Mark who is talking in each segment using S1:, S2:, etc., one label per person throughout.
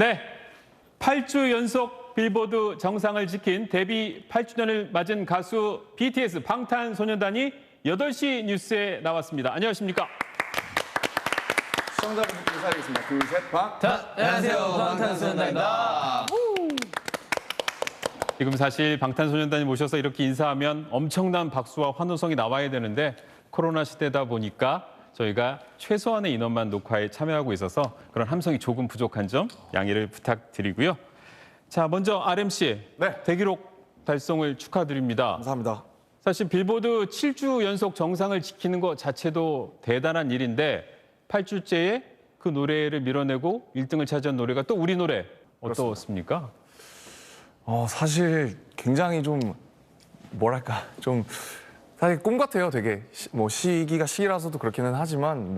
S1: 네, 8주 연속 빌보드 정상을 지킨 데뷔 8주년을 맞은 가수 BTS 방탄소년단이 8시 뉴스에 나왔습니다. 안녕하십니까?
S2: 시청자분들께 인사드리겠습니다. 둘, 셋,
S3: 안녕하세요. 방탄소년단입니다.
S1: 지금 사실 방탄소년단이 모셔서 이렇게 인사하면 엄청난 박수와 환호성이 나와야 되는데 코로나 시대다 보니까 저희가 최소한의 인원만 녹화에 참여하고 있어서 그런 함성이 조금 부족한 점 양해를 부탁드리고요. 자, 먼저 RM씨,
S2: 네.
S1: 대기록 달성을 축하드립니다.
S2: 감사합니다.
S1: 사실 빌보드 7주 연속 정상을 지키는 것 자체도 대단한 일인데 8주째에 그 노래를 밀어내고 1등을 차지한 노래가 또 우리 노래 어떻습니까?
S2: 사실 굉장히 좀 뭐랄까 좀 사실 꿈 같아요. 되게 시기가 시기라서도 그렇기는 하지만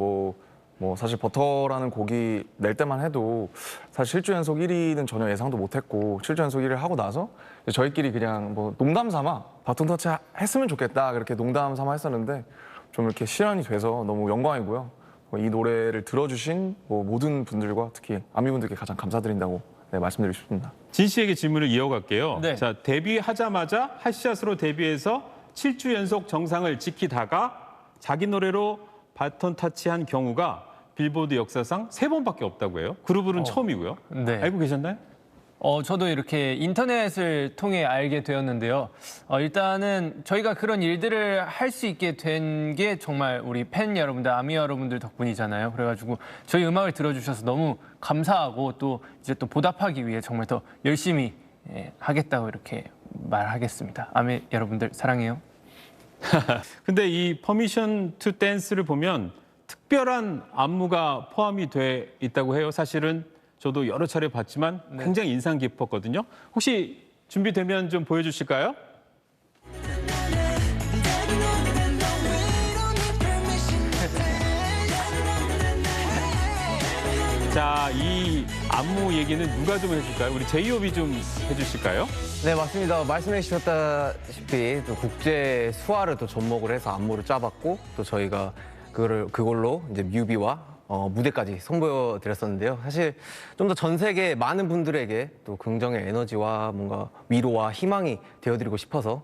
S2: 사실 버터라는 곡이 낼 때만 해도 사실 7주 연속 1위는 전혀 예상도 못했고 7주 연속 1위를 하고 나서 저희끼리 그냥 농담 삼아 바톤 터치 했으면 좋겠다 그렇게 농담 삼아 했었는데 좀 이렇게 실현이 돼서 너무 영광이고요. 이 노래를 들어주신 모든 분들과 특히 아미분들께 가장 감사드린다고 말씀드리고 싶습니다.
S1: 진 씨에게 질문을 이어갈게요.
S3: 네.
S1: 자, 데뷔하자마자 핫샷으로 데뷔해서 7주 연속 정상을 지키다가 자기 노래로 바톤 타치한 경우가 빌보드 역사상 3번밖에 없다고 해요. 그룹은 처음이고요.
S3: 네.
S1: 알고 계셨나요?
S3: 저도 이렇게 인터넷을 통해 알게 되었는데요. 일단은 저희가 그런 일들을 할 수 있게 된 게 정말 우리 팬 여러분들, 아미 여러분들 덕분이잖아요. 그래가지고 저희 음악을 들어주셔서 너무 감사하고 또 이제 또 보답하기 위해 정말 더 열심히 하겠다고 이렇게 말하겠습니다. 아미 여러분들 사랑해요.
S1: 근데 이 퍼미션 투 댄스를 보면 특별한 안무가 포함이 돼 있다고 해요. 사실은 저도 여러 차례 봤지만 굉장히 인상 깊었거든요. 혹시 준비되면 좀 보여주실까요? 자, 이 안무 얘기는 누가 좀 해줄까요? 우리 제이홉이 좀 해주실까요?
S4: 네, 맞습니다. 말씀해 주셨다시피 또 국제 수화를 또 접목을 해서 안무를 짜봤고 또 저희가 그걸로 이제 뮤비와 무대까지 선보여 드렸었는데요. 사실 좀 더 전 세계 많은 분들에게 또 긍정의 에너지와 뭔가 위로와 희망이 되어드리고 싶어서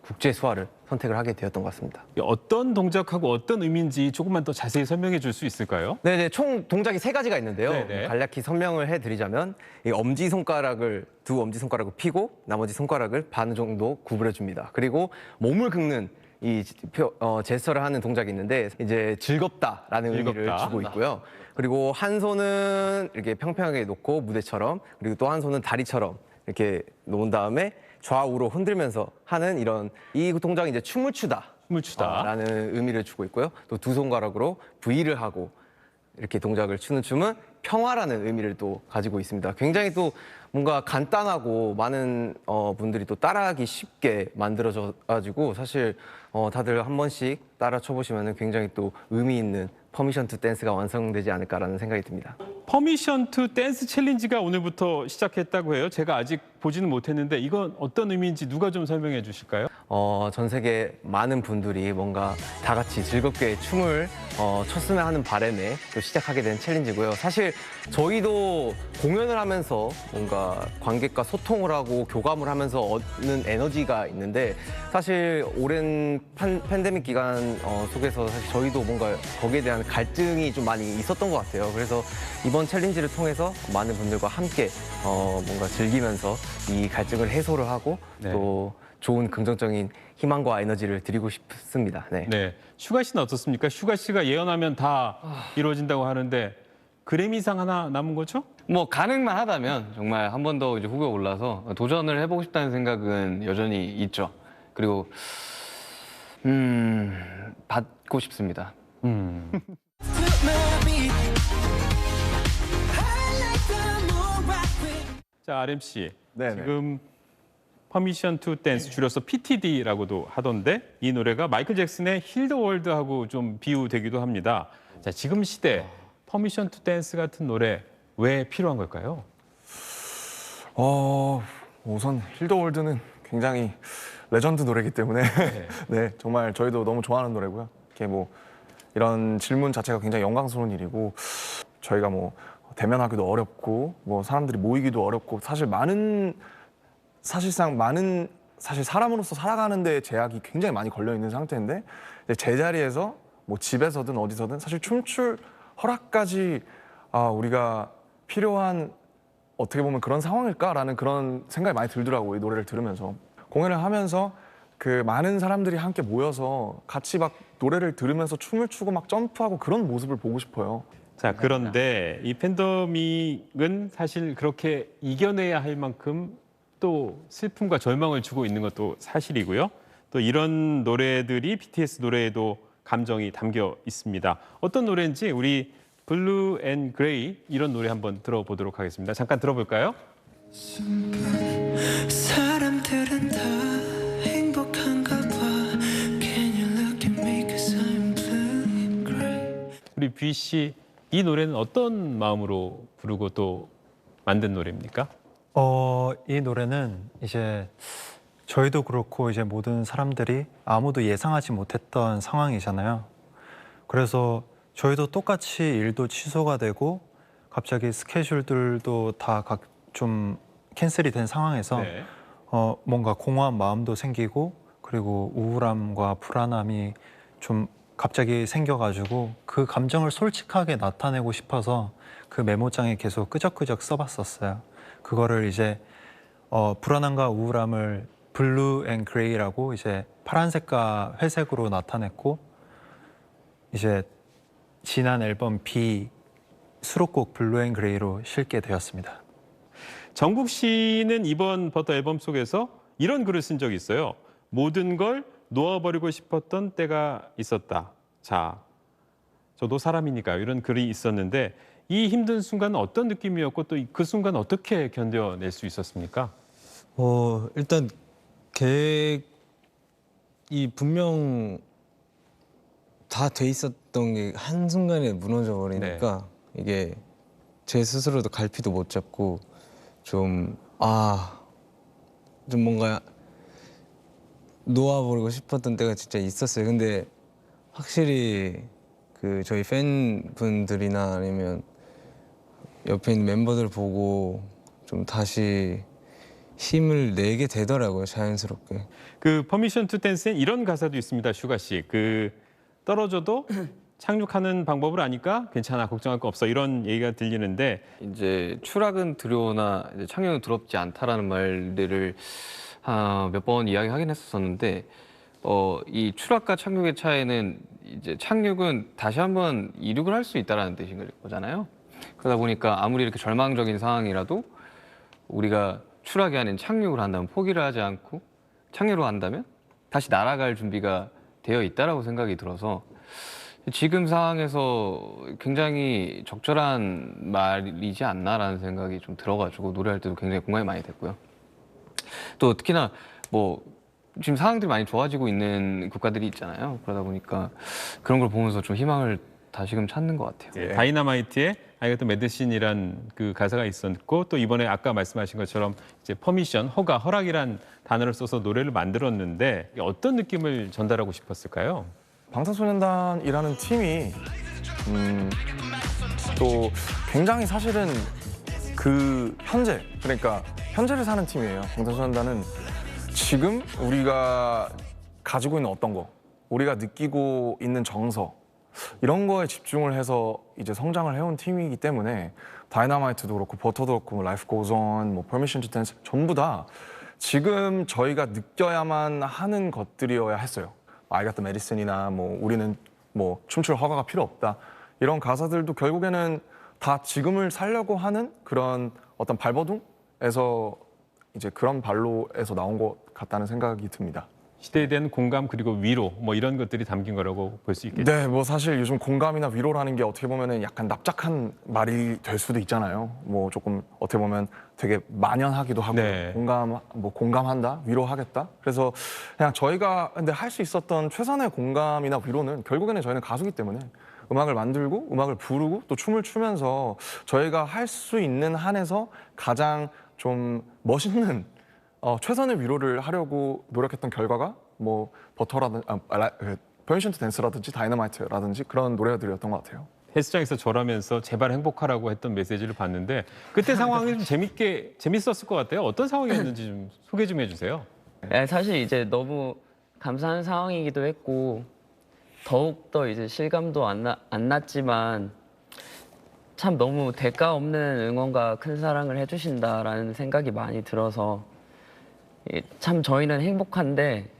S4: 국제 수화를 선택을 하게 되었던 것 같습니다.
S1: 어떤 동작하고 어떤 의미인지 조금만 더 자세히 설명해 줄 수 있을까요?
S4: 네네, 총 동작이 3가지가 있는데요.
S1: 네네.
S4: 간략히 설명을 해드리자면 이 두 엄지손가락을 피고 나머지 손가락을 반 정도 구부려 줍니다. 그리고 몸을 긁는 이 제스처를 하는 동작이 있는데 이제 즐겁다라는 의미를 주고 있고요. 그리고 한 손은 이렇게 평평하게 놓고 무대처럼 그리고 또 한 손은 다리처럼 이렇게 놓은 다음에 좌우로 흔들면서 하는 이 동작이 이제 춤을 추다라는 의미를 주고 있고요. 또 두 손가락으로 V를 하고 이렇게 동작을 추는 춤은 평화라는 의미를 또 가지고 있습니다. 굉장히 또 뭔가 간단하고 많은 분들이 또 따라하기 쉽게 만들어져가지고 사실 다들 한 번씩 따라 춰보시면 굉장히 또 의미 있는 퍼미션 투 댄스가 완성되지 않을까라는 생각이 듭니다.
S1: 퍼미션 투 댄스 챌린지가 오늘부터 시작했다고 해요. 제가 아직 보지는 못했는데 이건 어떤 의미인지 누가 좀 설명해 주실까요?
S4: 전 세계 많은 분들이 뭔가 다 같이 즐겁게 춤을 췄으면 하는 바람에 또 시작하게 된 챌린지고요. 사실 저희도 공연을 하면서 뭔가 관객과 소통을 하고 교감을 하면서 얻는 에너지가 있는데 사실 오랜 팬데믹 기간 속에서 사실 저희도 뭔가 거기에 대한 갈등이 좀 많이 있었던 것 같아요. 그래서 이번 챌린지를 통해서 많은 분들과 함께 뭔가 즐기면서 이 갈증을 해소를 하고 또 좋은 긍정적인 희망과 에너지를 드리고 싶습니다.
S1: 네. 슈가 씨는 어떻습니까? 슈가 씨가 예언하면 다 이루어진다고 하는데 그래미상 하나 남은 거죠?
S5: 가능만 하다면 정말 한 번 더 후보에 올라서 도전을 해보고 싶다는 생각은 여전히 있죠. 그리고 받고 싶습니다.
S1: 자, RMC.
S2: 네네.
S1: 지금 퍼미션 투 댄스 줄여서 PTD라고도 하던데 이 노래가 마이클 잭슨의 힐 더 월드하고 좀 비유되기도 합니다. 자, 지금 시대 퍼미션 투 댄스 같은 노래 왜 필요한 걸까요?
S2: 우선 힐더월드는 굉장히 레전드 노래이기 때문에 네, 정말 저희도 너무 좋아하는 노래고요. 이렇게 이런 질문 자체가 굉장히 영광스러운 일이고 저희가 대면하기도 어렵고 뭐 사람들이 모이기도 어렵고 사실상 많은 사람으로서 살아가는 데 제약이 굉장히 많이 걸려 있는 상태인데 이제 제자리에서 뭐 집에서든 어디서든 사실 춤출 허락까지 우리가 필요한 어떻게 보면 그런 상황일까라는 그런 생각이 많이 들더라고요. 이 노래를 들으면서 공연을 하면서 그 많은 사람들이 함께 모여서 같이 막 노래를 들으면서 춤을 추고 막 점프하고 그런 모습을 보고 싶어요.
S1: 자, 그런데 이 팬데믹은 사실 그렇게 이겨내야 할 만큼 또 슬픔과 절망을 주고 있는 것도 사실이고요. 또 이런 노래들이 BTS 노래에도 감정이 담겨 있습니다. 어떤 노래인지 우리 블루 앤 그레이 이런 노래 한번 들어보도록 하겠습니다. 잠깐 들어볼까요?
S6: 사람들은 다 행복한가 봐. Can you look at me 'cause I'm blue and gray.
S1: 우리 뷔 씨, 이 노래는 어떤 마음으로 부르고 또 만든 노래입니까?
S7: 이 노래는 이제 저희도 그렇고 이제 모든 사람들이 아무도 예상하지 못했던 상황이잖아요. 그래서 저희도 똑같이 일도 취소가 되고 갑자기 스케줄들도 다 좀 캔슬이 된 상황에서
S1: 네.
S7: 뭔가 공허한 마음도 생기고 그리고 우울함과 불안함이 좀 갑자기 생겨가지고 그 감정을 솔직하게 나타내고 싶어서 그 메모장에 계속 끄적끄적 써봤었어요. 그거를 이제 불안함과 우울함을 블루 앤 그레이라고 이제 파란색과 회색으로 나타냈고 이제 지난 앨범 B 수록곡 블루 앤 그레이로 실게 되었습니다.
S1: 정국 씨는 이번 버터 앨범 속에서 이런 글을 쓴 적이 있어요. 모든 걸 놓아버리고 싶었던 때가 있었다. 자, 저도 사람이니까요. 이런 글이 있었는데 이 힘든 순간은 어떤 느낌이었고 또 그 순간 어떻게 견뎌낼 수 있었습니까?
S8: 일단 계획이 분명 다 돼 있었던 게 한순간에 무너져 버리니까 이게 제 스스로도 갈피도 못 잡고 좀 뭔가 놓아버리고 싶었던 때가 진짜 있었어요. 근데 확실히 그 저희 팬분들이나 아니면 옆에 있는 멤버들 보고 좀 다시 힘을 내게 되더라고요, 자연스럽게.
S1: 그 퍼미션 투 댄스엔 이런 가사도 있습니다. 슈가 씨. 그 떨어져도 착륙하는 방법을 아니까 괜찮아. 걱정할 거 없어. 이런 얘기가 들리는데
S5: 이제 추락은 두려우나 이제 착륙은 두렵지 않다라는 말들을 몇 번 이야기하긴 했었는데 이 추락과 착륙의 차이는 이제 착륙은 다시 한번 이륙을 할 수 있다라는 뜻인 거잖아요. 그러다 보니까 아무리 이렇게 절망적인 상황이라도 우리가 추락이 아닌 착륙을 한다면 포기를 하지 않고 착륙을 한다면 다시 날아갈 준비가 되어 있다라고 생각이 들어서 지금 상황에서 굉장히 적절한 말이지 않나라는 생각이 좀 들어가지고 노래할 때도 굉장히 공감이 많이 됐고요. 또 특히나 뭐 지금 상황들이 많이 좋아지고 있는 국가들이 있잖아요. 그러다 보니까 그런 걸 보면서 좀 희망을 다시금 찾는 것 같아요.
S1: 예, 다이너마이트의 I got the medicine이란 그 가사가 있었고 또 이번에 아까 말씀하신 것처럼 이제 퍼미션, 허락이란 단어를 써서 노래를 만들었는데 어떤 느낌을 전달하고 싶었을까요?
S2: 방탄소년단이라는 팀이 또 굉장히 사실은 그 그러니까 현재를 사는 팀이에요. 방탄소년단은 지금 우리가 가지고 있는 어떤 거, 우리가 느끼고 있는 정서 이런 거에 집중을 해서 이제 성장을 해온 팀이기 때문에 다이너마이트도 그렇고 버터도 그렇고 뭐 라이프 고즈 온, 뭐 퍼미션 투 댄스 전부 다 지금 저희가 느껴야만 하는 것들이어야 했어요. I got the medicine이나 뭐 우리는 뭐 춤출 허가가 필요 없다 이런 가사들도 결국에는 다 지금을 살려고 하는 그런 어떤 발버둥에서 이제 그런 발로에서 나온 것 같다는 생각이 듭니다.
S1: 시대에 대한 공감 그리고 위로 뭐 이런 것들이 담긴 거라고 볼 수 있겠죠.
S2: 네, 뭐 사실 요즘 공감이나 위로라는 게 어떻게 보면은 약간 납작한 말이 될 수도 있잖아요. 뭐 조금 어떻게 보면 되게 만연하기도 하고
S1: 네.
S2: 공감한다, 위로하겠다. 그래서 그냥 저희가 근데 할 수 있었던 최선의 공감이나 위로는 결국에는 저희는 가수기 때문에 음악을 만들고 음악을 부르고 또 춤을 추면서 저희가 할 수 있는 한에서 가장 좀 멋있는 최선의 위로를 하려고 노력했던 결과가 뭐 버터라든지 퍼미션 투 댄스라든지 다이너마이트라든지 그런 노래들이었던 것 같아요.
S1: 헬스장에서 절하면서 제발 행복하라고 했던 메시지를 봤는데 그때 상황이 좀 재밌었을 것 같아요. 어떤 상황이었는지 좀 소개 좀 해주세요.
S9: 네, 사실 이제 너무 감사한 상황이기도 했고 더욱 더 이제 실감도 안 났지만 참 너무 대가 없는 응원과 큰 사랑을 해주신다라는 생각이 많이 들어서 참 저희는 행복한데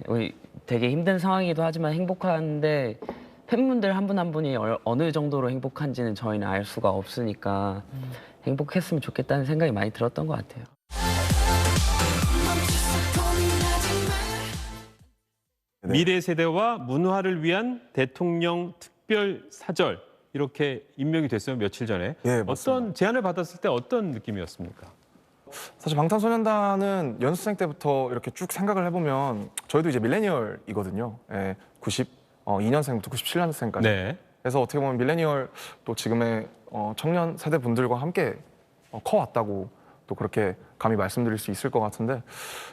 S9: 되게 힘든 상황이기도 하지만 행복한데 팬분들 한 분 한 분이 어느 정도로 행복한지는 저희는 알 수가 없으니까 행복했으면 좋겠다는 생각이 많이 들었던 것 같아요.
S1: 미래 세대와 문화를 위한 대통령 특별 사절 이렇게 임명이 됐어요. 며칠 전에.
S2: 예,
S1: 어떤
S2: 맞습니다.
S1: 제안을 받았을 때 어떤 느낌이었습니까?
S2: 사실 방탄소년단은 연습생 때부터 이렇게 쭉 생각을 해보면 저희도 이제 밀레니얼이거든요. 92년생부터 97년생까지.
S1: 네.
S2: 그래서 어떻게 보면 밀레니얼 또 지금의 청년 세대 분들과 함께 커왔다고 또 그렇게 감히 말씀드릴 수 있을 것 같은데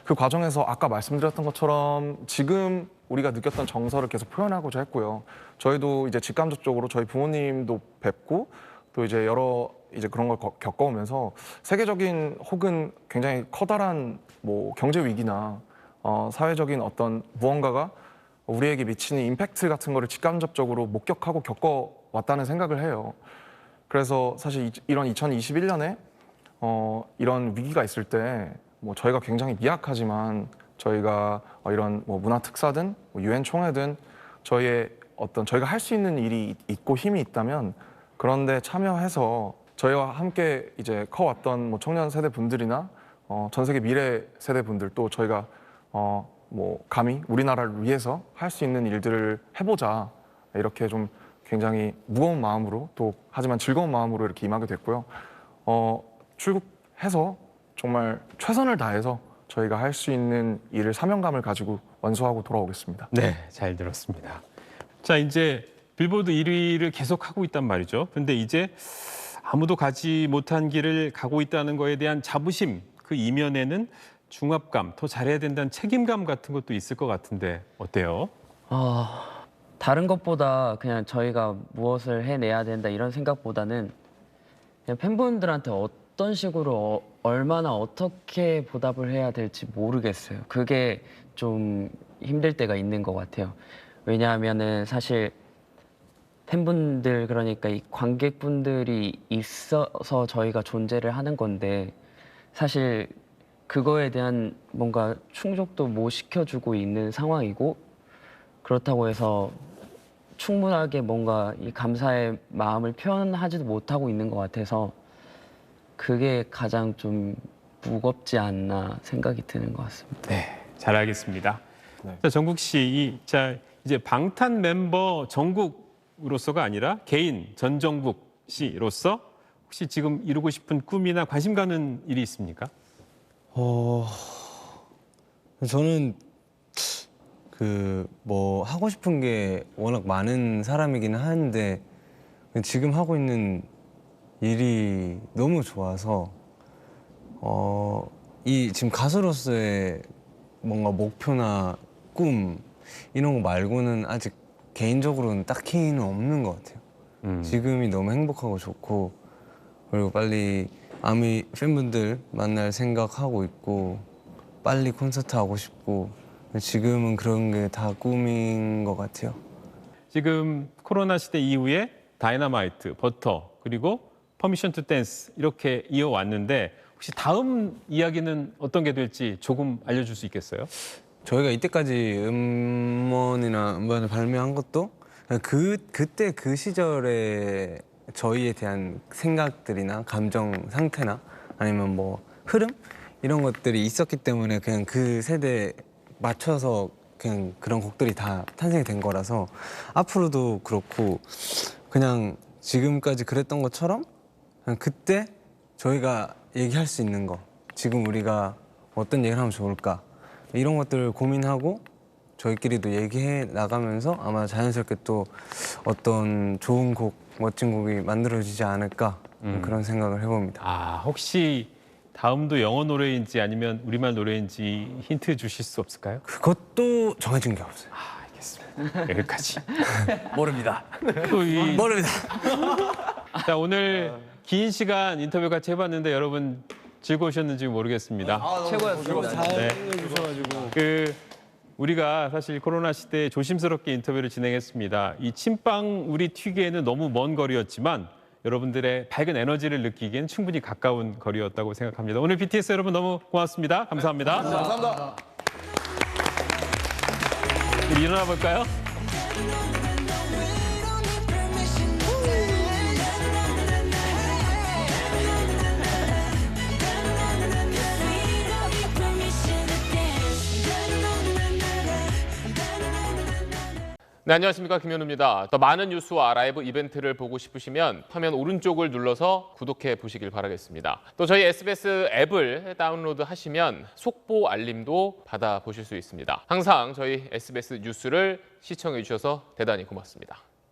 S2: 그 과정에서 아까 말씀드렸던 것처럼 지금 우리가 느꼈던 정서를 계속 표현하고자 했고요. 저희도 이제 직간접적으로 저희 부모님도 뵙고 또 이제 여러 이제 그런 걸 겪어오면서 세계적인 혹은 굉장히 커다란 뭐 경제 위기나 사회적인 어떤 무언가가 우리에게 미치는 임팩트 같은 거를 직간접적으로 목격하고 겪어왔다는 생각을 해요. 그래서 사실 이런 2021년에 이런 위기가 있을 때 뭐 저희가 굉장히 미약하지만 저희가 이런 뭐 문화 특사든 유엔 총회든 저희가 할 수 있는 일이 있고 힘이 있다면 그런데 참여해서 저희와 함께 이제 커왔던 뭐 청년 세대 분들이나 전 세계 미래 세대 분들 또 저희가 뭐 감히 우리나라를 위해서 할 수 있는 일들을 해보자 이렇게 좀 굉장히 무거운 마음으로 또 하지만 즐거운 마음으로 이렇게 임하게 됐고요. 출국해서 정말 최선을 다해서 저희가 할 수 있는 일을 사명감을 가지고 완수하고 돌아오겠습니다.
S1: 네, 잘 들었습니다. 자, 이제 빌보드 1위를 계속하고 있단 말이죠. 근데 이제 아무도 가지 못한 길을 가고 있다는 거에 대한 자부심, 그 이면에는 중압감, 더 잘해야 된다는 책임감 같은 것도 있을 것 같은데 어때요?
S9: 다른 것보다 그냥 저희가 무엇을 해내야 된다 이런 생각보다는 그냥 팬분들한테 어떤 식으로 얼마나 어떻게 보답을 해야 될지 모르겠어요. 그게 좀 힘들 때가 있는 것 같아요. 왜냐하면은 사실 팬분들 그러니까 이 관객분들이 있어서 저희가 존재를 하는 건데 사실 그거에 대한 뭔가 충족도 못 시켜주고 있는 상황이고 그렇다고 해서 충분하게 뭔가 이 감사의 마음을 표현하지도 못하고 있는 것 같아서 그게 가장 좀 무겁지 않나 생각이 드는 것 같습니다.
S1: 네, 잘 알겠습니다.
S2: 네.
S1: 자, 정국 씨, 이제 방탄 멤버 정국으로서가 아니라 개인 전정국 씨로서 혹시 지금 이루고 싶은 꿈이나 관심 가는 일이 있습니까?
S8: 저는 그 뭐 하고 싶은 게 워낙 많은 사람이기는 하는데 지금 하고 있는 일이 너무 좋아서 이 지금 가수로서의 뭔가 목표나 꿈 이런 거 말고는 아직 개인적으로는 딱히는 없는 것 같아요. 지금이 너무 행복하고 좋고 그리고 빨리 아미 팬분들 만날 생각하고 있고 빨리 콘서트 하고 싶고 지금은 그런 게 다 꿈인 것 같아요.
S1: 지금 코로나 시대 이후에 다이너마이트, 버터, 그리고 퍼미션 투 댄스 이렇게 이어왔는데 혹시 다음 이야기는 어떤 게 될지 조금 알려줄 수 있겠어요?
S8: 저희가 이때까지 음원을 발매한 것도 그때 그 시절에 저희에 대한 생각들이나 감정 상태나 아니면 뭐 흐름 이런 것들이 있었기 때문에 그냥 그 세대에 맞춰서 그냥 그런 곡들이 다 탄생이 된 거라서 앞으로도 그렇고 그냥 지금까지 그랬던 것처럼 그냥 그때 저희가 얘기할 수 있는 거 지금 우리가 어떤 얘기를 하면 좋을까 이런 것들을 고민하고 저희끼리도 얘기해 나가면서 아마 자연스럽게 또 어떤 좋은 곡, 멋진 곡이 만들어지지 않을까 그런 생각을 해봅니다.
S1: 아, 혹시 다음도 영어 노래인지 아니면 우리말 노래인지 힌트 주실 수 없을까요?
S8: 그것도 정해진 게 없어요.
S1: 하겠습니다. 여기까지.
S4: 모릅니다.
S1: 모릅니다. 자, 오늘 긴 시간 인터뷰 같이 해봤는데 여러분 즐거우셨는지 모르겠습니다.
S4: 최고였습니다.
S1: 네. 우리가 사실 코로나 시대에 조심스럽게 인터뷰를 진행했습니다. 이 침빵 우리 튀기에는 너무 먼 거리였지만 여러분들의 밝은 에너지를 느끼기엔 충분히 가까운 거리였다고 생각합니다. 오늘 BTS 여러분 너무 고맙습니다. 감사합니다.
S2: 감사합니다.
S1: 우리 일어나 볼까요?
S10: 네, 안녕하십니까, 김현우입니다. 더 많은 뉴스와 라이브 이벤트를 보고 싶으시면 화면 오른쪽을 눌러서 구독해 보시길 바라겠습니다. 또 저희 SBS 앱을 다운로드 하시면 속보 알림도 받아보실 수 있습니다. 항상 저희 SBS 뉴스를 시청해 주셔서 대단히 고맙습니다.